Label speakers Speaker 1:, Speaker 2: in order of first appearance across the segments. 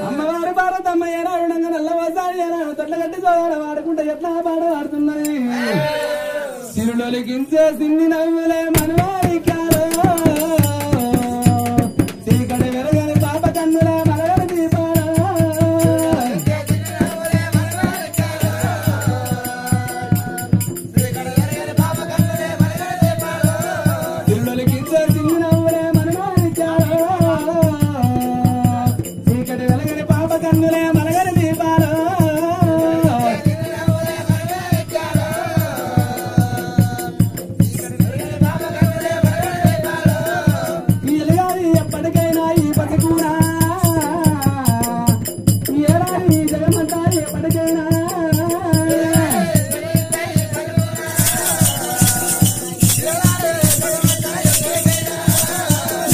Speaker 1: అమ్మవారు పార్వతమ్మ ఏనా విధంగా నల్లవసారి ఏనా తొట్లగట్టి సోదర వాడుకుంటే ఎట్లా పాట వాడుతున్నది సిరులొలికించే సిన్ని నవ్వులే మనవారికారో చీకటి వెరగని పాప కన్నుల మలగని దీపాలో సిరులొలికించే సిన్ని నవ్వులే మనవారికారో చీకటి వెరగని పాప కన్నులే మలగని దీపాలో ఎప్పటికైనా ఈ బతుకురా ఏడాది జగమంతా ఎప్పటికైనా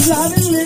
Speaker 1: జాబిల్లి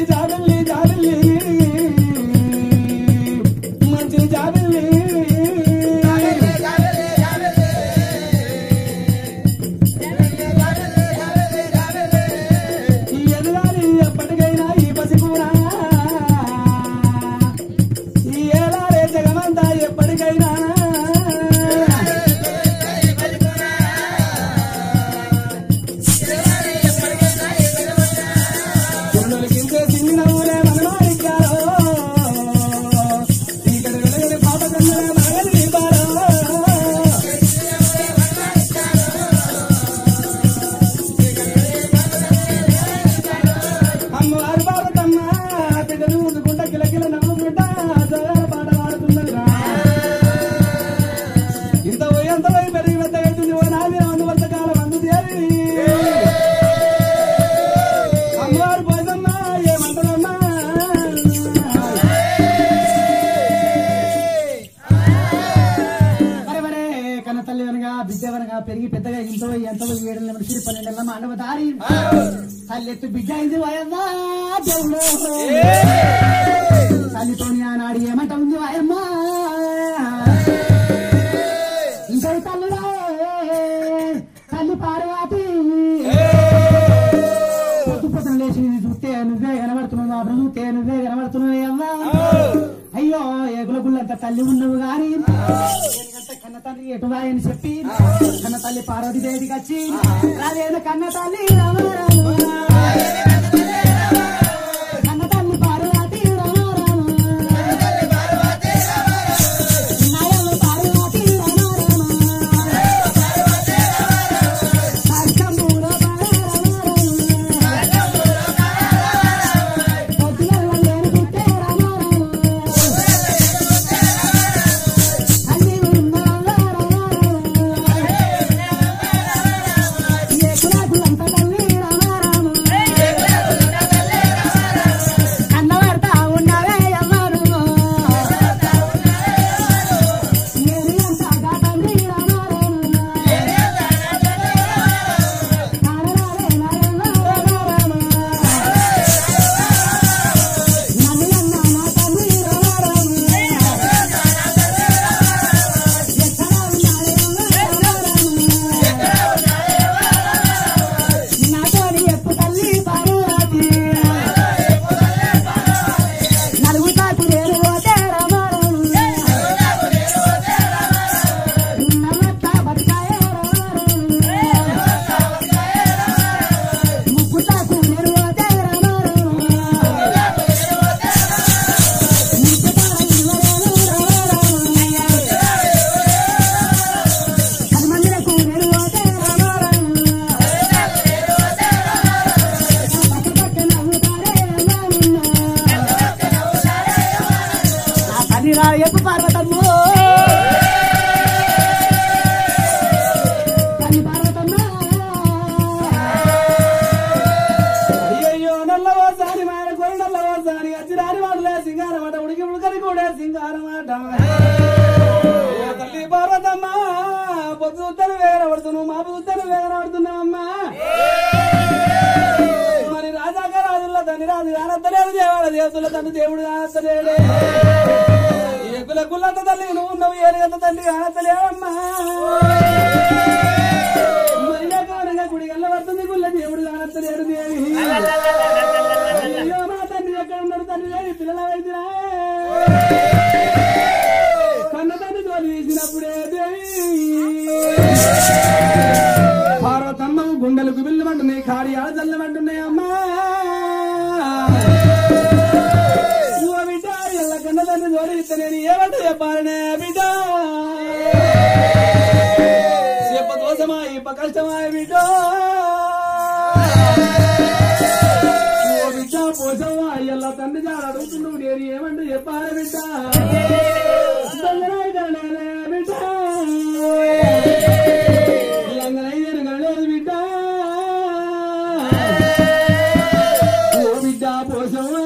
Speaker 1: జాబిల్లి జాబిల్లి మంచి జాబిల్లి జాబిల్లి పెరిగి పెద్దగా ఇంట్లో ఎంతో 7 12 12 మాండవ దారి తల్లెత్తు బిడ్డ అయింది వయమ్మా దేవుడు తల్లితోని ఆనాడు ఏమంట ఉంది వయమ్మా ఇంకో తల్లుడా తల్లి పార్వతి పొద్దు పొద్దున లేచి చూస్తే నువ్వే కనబడుతున్నావు అప్పుడు చూస్తే నువ్వే కనబడుతున్నావు అమ్మా అయ్యో ఏగుల గుళ్ళంత తల్లి ఉన్నావు గాని కన్న తల్లి ఎటువాయని చెప్పి కన్న తల్లి పార్వతి దేవికి వచ్చి రావేన కన్న తల్లి కన్న తల్లి పార్వతి
Speaker 2: చూస్తాను వేగనబడుతున్నావు మాపు చూస్తాను వేగనబడుతున్నావమ్మా మరి రాజాక రాజుల్లో తండ్రి రాజు కానత్తలేదు దేవాడ దేవతల తండ్రి దేవుడు కానత్తలేడే ఏకుల గుళ్ళంత తల్లి నువ్వు ఉన్నావు ఏనుగంత తండ్రి కానత్తలేవమ్మా మరి కారణంగా గుడి గల్ల పడుతుంది గుళ్ళ దేవుడు కానత్తలేడు దేవి అయ్యో మా తండ్రి ఎక్కడ ఉన్నాడు తండ్రి లేని పిల్లల వైద్యురా కన్న తండ్రి జోలి తీసినప్పుడే దేవి పార్వతమ్మ గుండెలకు బిల్లమంటున్నాయి కార్యాలు చల్లమంటున్నాయి అమ్మా బిడ్డ ఎల్ల కన్న తండ్రి జోలి ఇస్తే నేను ఏమంటూ చెప్పాలనే బిడ్డ చెప్ప దోషమా ఇప్ప కష్టమా బిడ్డ బిడ్డ పోసమా ఎల్ల తండ్రి జాడ అడుగుతున్నావు నేను ఏమంటూ చెప్పాలి బిడ్డ బిడ్డ బిడ్డ ఓ బిడ్డ పోసమా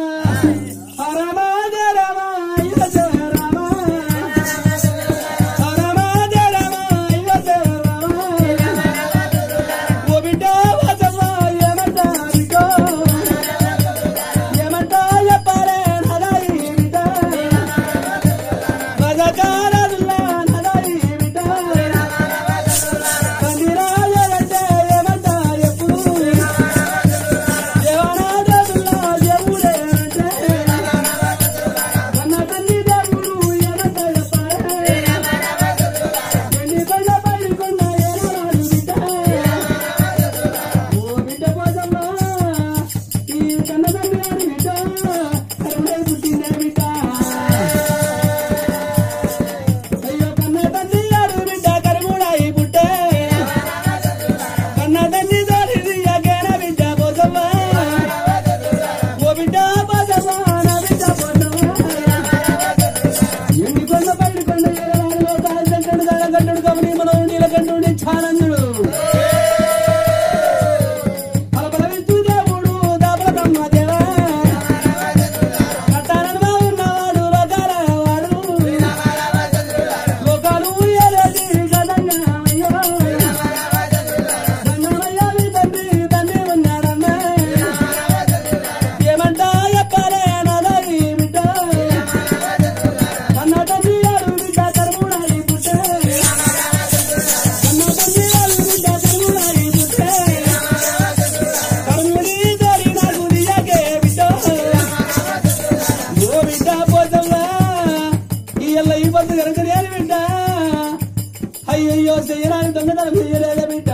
Speaker 2: అయ్యో చెయ్యరాని దొంగతనం చెయ్యలేదా బిడ్డ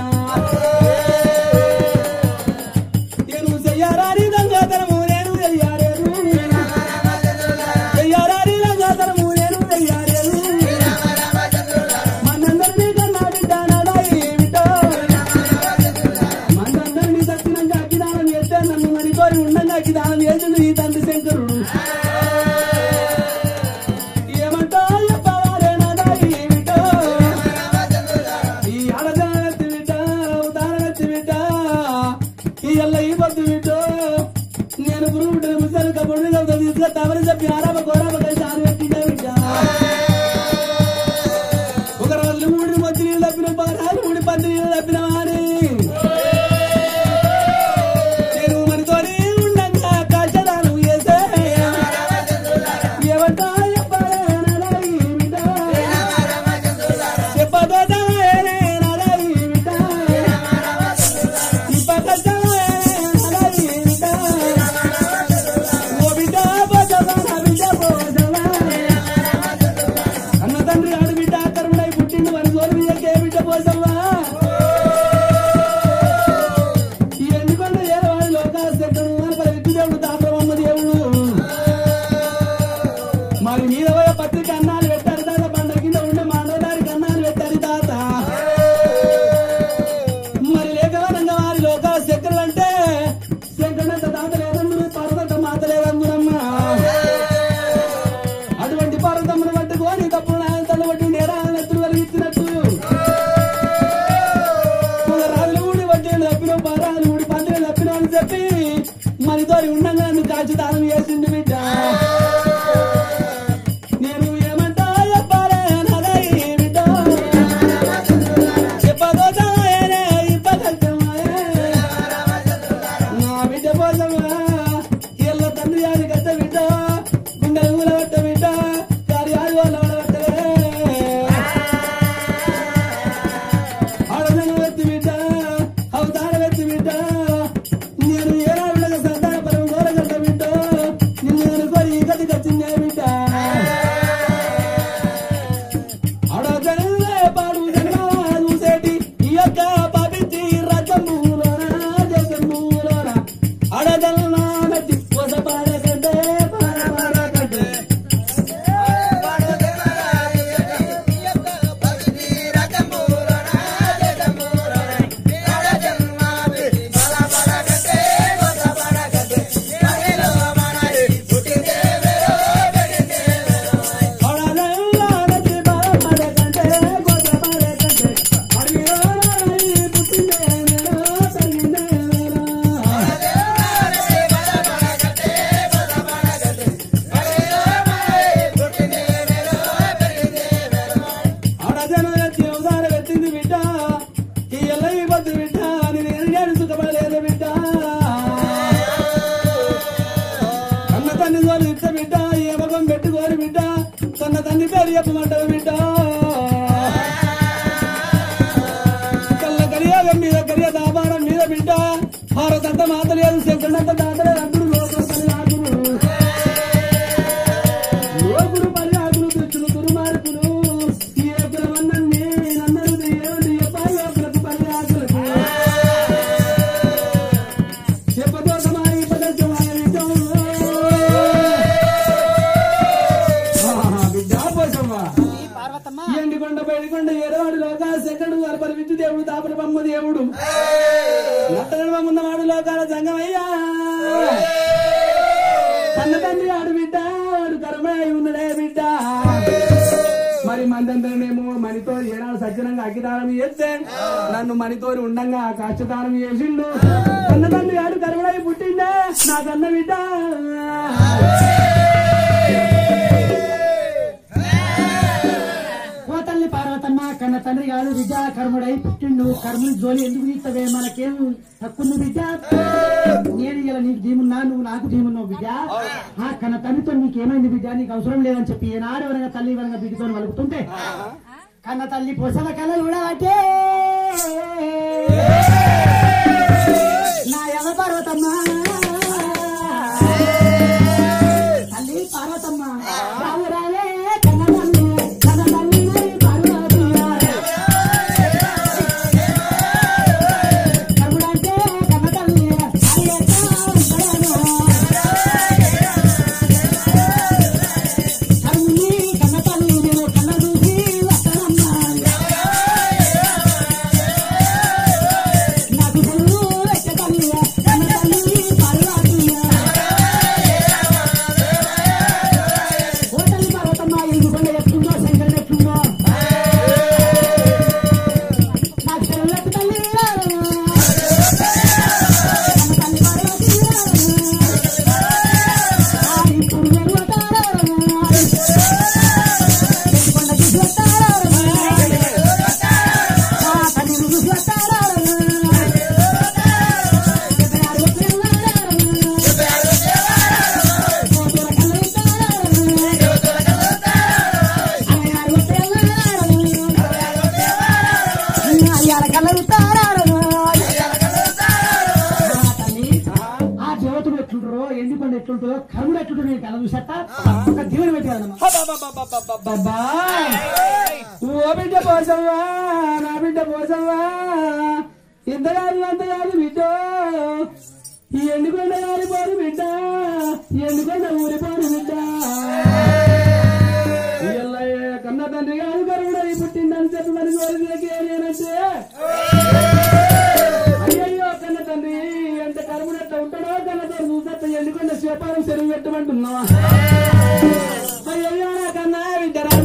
Speaker 2: నేను చెయ్యారాని దొంగతనము నేను చెయ్యారేను చెయ్యారాని దొంగతనము నేను చెయ్యారేను మనందరినీ కన్నా బిడ్డ నాదాయి బిడ్డ మనందరినీ దక్షిణంగా అగ్గిదానం చేస్తే నన్ను మరికోరి ఉండంగా అగ్గిదానం చేసింది ఈ తండ్రి శంకరుడు నేను గురువు ముసలి కబుర్లు తమరి చెప్పి ఆరామ గోరామ కలిసి ఆరబెట్టిందా బిడ్డ ఒక రోజు 3 మంచి నీళ్ళు తప్పిన 3 పంది నీళ్ళు తప్పిన అని నేను మనతోనే ఉండంగా కష్టదానం చేసే ఏమంటా మరి మీద పత్రిక అన్నాలు పెట్టారు తాత బండ కింద ఉండే మానవదారికి అన్నాలు పెట్టారు తాత మరి లేకవనంగా వారి లోకాల శంకరులు అంటే శంకరుడంత తాత లేదమ్ముడు పర్వత మాత లేదమ్ముడమ్మా అటువంటి పర్వతమ్మను పట్టుకొని తప్పుడు నాయన తల పట్టి నేరాలను ఎత్తులు కలిగించినట్టు ఏడు చెప్పమంటారు బిడ్డ కళ్ళ కరియాగం మీద కరియ దాబారం మీద బిడ్డ భారతంత మాత లేదు శంకరంత దాత లేదు అందరూ లోకులు పని ఆకులు తెచ్చులు దుర్మార్గులు ఈ ఏకుల వన్నీ నన్నరు దేవుడు ఎప్పాయి లోకులకు పని ఆకులకు చెప్పదోసమాయి పదర్శమాయ ఎండికొండ బయడికొండ ఏడవాడు లోకాల సెకండు పరిమితి దేవుడు దాపర బొమ్మ దేవుడు ఉన్నవాడు లోకాల సంగమయ్యా కన్న తండ్రి ఆడు బిడ్డ వాడు కర్మయ్య ఉన్నడే బిడ్డ మరి మందందరనేమో మణితో ఏనాడు సజ్జనంగా అగ్గిదానం చేస్తే నన్ను మణితోని ఉండంగా కాష్టదానం చేసిండు కన్న తండ్రి ఆడు కర్మయ్య పుట్టిండే నా కన్న బిడ్డ
Speaker 1: పార్వతమ్మ కన్న తండ్రి కాదు బిడ్డ కర్ముడై పుట్టిండు కర్ముని జోలి ఎందుకు తీస్తావే మనకేం తక్కువ బిడ్డ నేను ఇలా నీకు దీమున్నా నువ్వు నాకు దీమున్నావు బిడ్డ ఆ కన్న తండ్రితో నీకేమైంది బిడ్డ నీకు అవసరం లేదని చెప్పి ఏనాడు వనగా తల్లి వనగా బిడ్డతో వలుకుతుంటే కన్న తల్లి పొసల కళలు కూడా అంటే నా ఎవ పార్వతమ్మ తల్లి పార్వతమ్మ రావు రాలే కన్న కర్ముడు ఎట్లుంటో నేను కళ చూసేస్తా ఒక దీవెన పెట్టాలమ్మా
Speaker 2: ఓ బిడ్డ పోసవ్వా నా బిడ్డ పోసవ్వా ఇంతగాదు అంతగాదు బిడ్డ ఈ ఎండుకొండ గారిపోరు బిడ్డ ఎండుకొండ ఊరిపోరు బిడ్డ కన్న తండ్రి గారు కరువుడై పుట్టిందని చెప్పి మరి కోరికలకి నేనంటే అయ్యయ్యో కన్న తండ్రి ఎంత కరువునట్టు ఉంటాడో కన్న తండ్రి చూసే ఎండుకొండ శివపారం చెరువు పెట్టమంటున్నావా అయ్యయ్యో నా కన్నా బిడ్డరా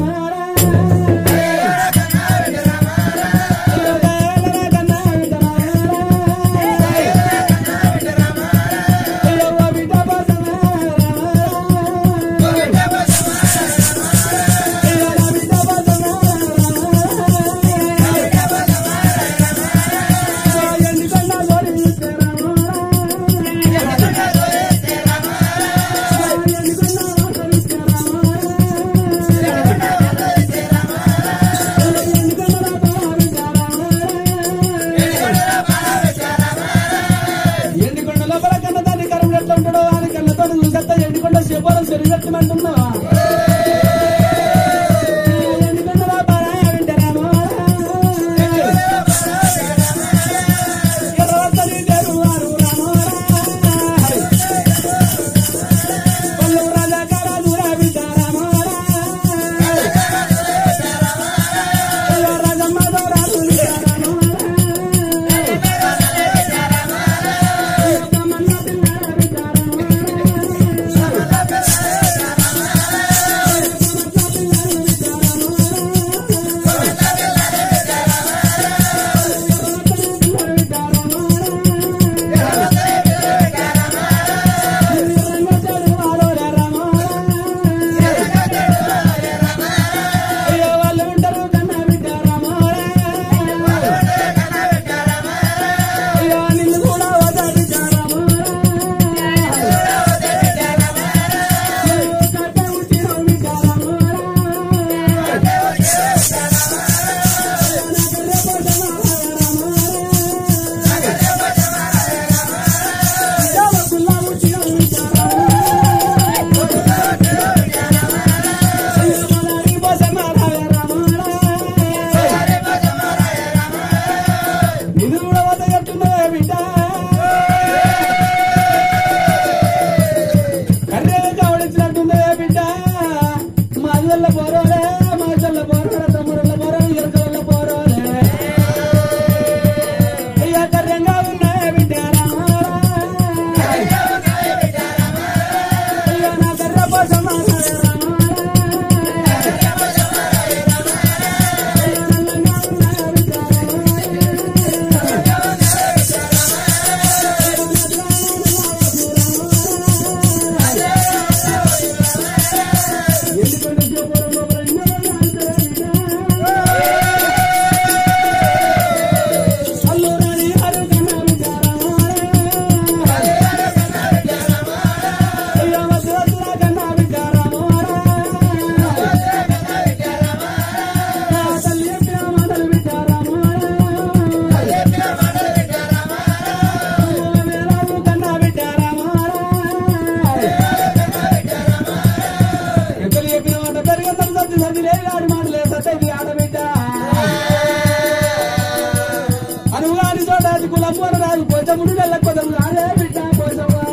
Speaker 2: పోరాదు పోచముడు నెల కొదము రాలే బిడ్డ పోచవ్వా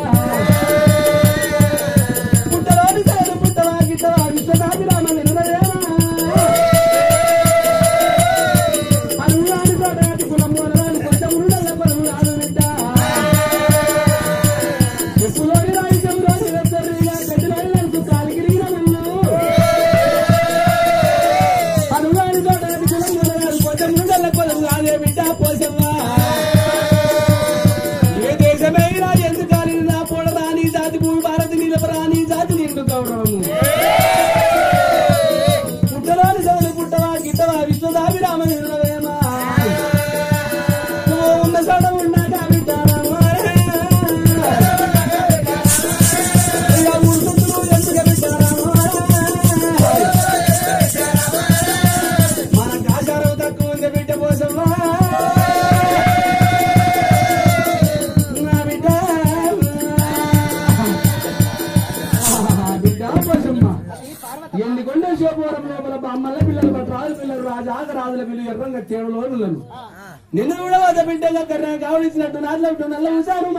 Speaker 2: పుట్టలోని సేను పుట్టవా గిట్టవా విశ్వదాభిరామ వినలేవా అనురాని తోటగాటి కులము అనరాని పోచముడు నెల కొదము రాదు బిడ్డ ఎప్పులోని రాయి చెవులోని వెచ్చరిగా గడ్డిలోని నలుపు కాలిగిరిగిన మన్ను అనురాని తోటగాటి కులము అనరాని పోచముడు నెల కొదము రాలే బిడ్డ పోచవ్వా ఏ దేశమైనా ఎందుకని నా పోడరాని జాతి భూమి భారతి నిలబరాని జాతి నిండు గౌరవము పుట్టలోని సోను పుట్టవా గిట్టవా విశ్వదాభిరామ నిర్ణయమా ఉన్న సడ ఉన్నాక బిడ్డారామా ఊరుకుంటూ ఎందుకు బిడ్డారామా మన కాశారం తక్కువ ఉంది బిడ్డ పోసమ్మా ఎన్నికొండ శోభవరం లోపల బామ్మల పిల్లలు రాజు పిల్లలు రాజుల పిల్లలు ఎర్రంగా చేరులో నిన్ను కూడా వద్ద బిడ్డగా కర్ర కావలిసినట్టు నల్ల ఉసారు